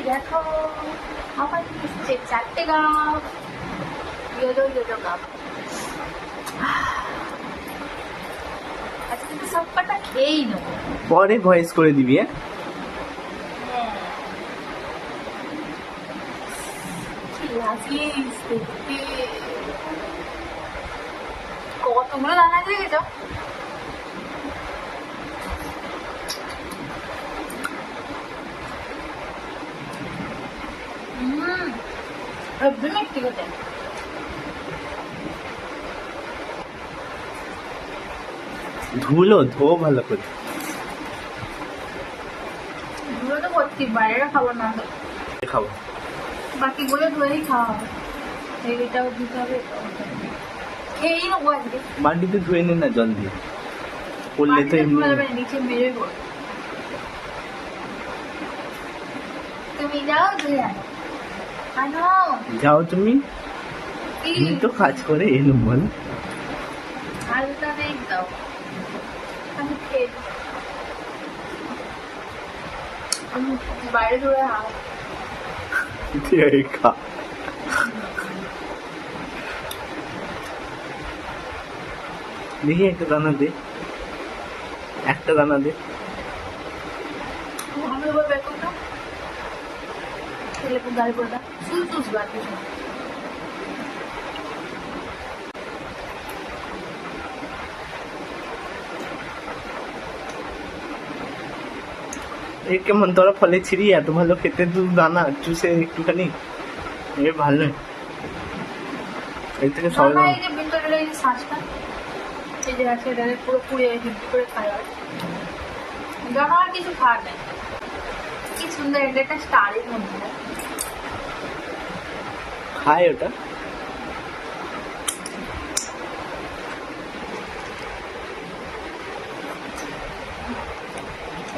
দেখো আমার এসছে 4টে গাছ, ইয়েলো গাছ। আজকে তো সব কটা খেয়েই নেবো, পরে ভয়েস করে দিবি। কতগুলো দানা দিয়ে গেছো? একটু করতে ধুলো ধো ভালো করে। ধুলো তো করছি, বাইরে খাবো না, খাবো বাকিগুলো ধুয়েই খাওয়া হবে। এইটাও ধুতে হবে, খেয়েই নেবো আজকে। বাড়িতে ধুয়ে নে না জল দিয়ে, করলে তো এমনি। নিচে মেরে পড়ো, তুমি যাও ধুয়ে আনো। আনো যাও তুমি তো কাজ করে এলো বল। আলুটা দেখ দাও, আমি খেয়ে বাইরে ধরে আনো। খা দেখি একটা দানা দে, একটা দানা দে। আমি এবার বের করতাম, ছেলে গাড়ি পড়ে না সুস বাকি। এ কেমন তোরা ফলে ছিড়ি এত ভালো খেতে, তুই দানা চুষে একটুখানি এ ভালো। এর থেকে সবাই এই যে ভিতরে এই যে শ্বাসটা, এই যে আছে এটা পুরো পুড়িয়ে হিট করে খায়। আর জানো আর কিছু খাওয়ার নেই। কি সুন্দর, এটা একটা স্টারের মধ্যে খায় ওটা।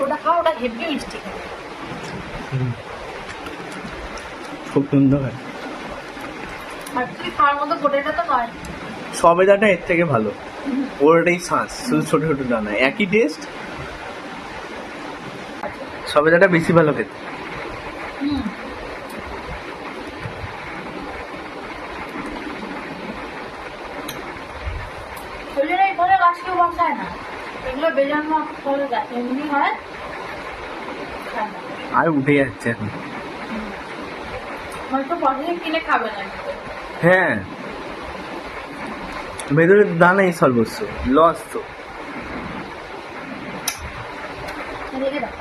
ওটা খাও, ওটা হেভি মিষ্টি, খুব সুন্দর হয়। আর তুই খাওয়ার মতো গোটাটা তো নয়। সবেদাটা এর থেকে ভালো, ওটাই শ্বাস, শুধু ছোট ছোট দানা, একই টেস্ট। সবেদাটা বেশি ভালো খেতে। শরীরে এই ফলে গাছ কেউ বসায় না, এগুলো বেজানো ফলে গাছ এমনি হয়। আর উঠে যাচ্ছে এখন। হয়তো পরে কিনে খাবে না। হ্যাঁ, ভেতরের দানাই সর্বস্ব, লস তো। রেখে দাও।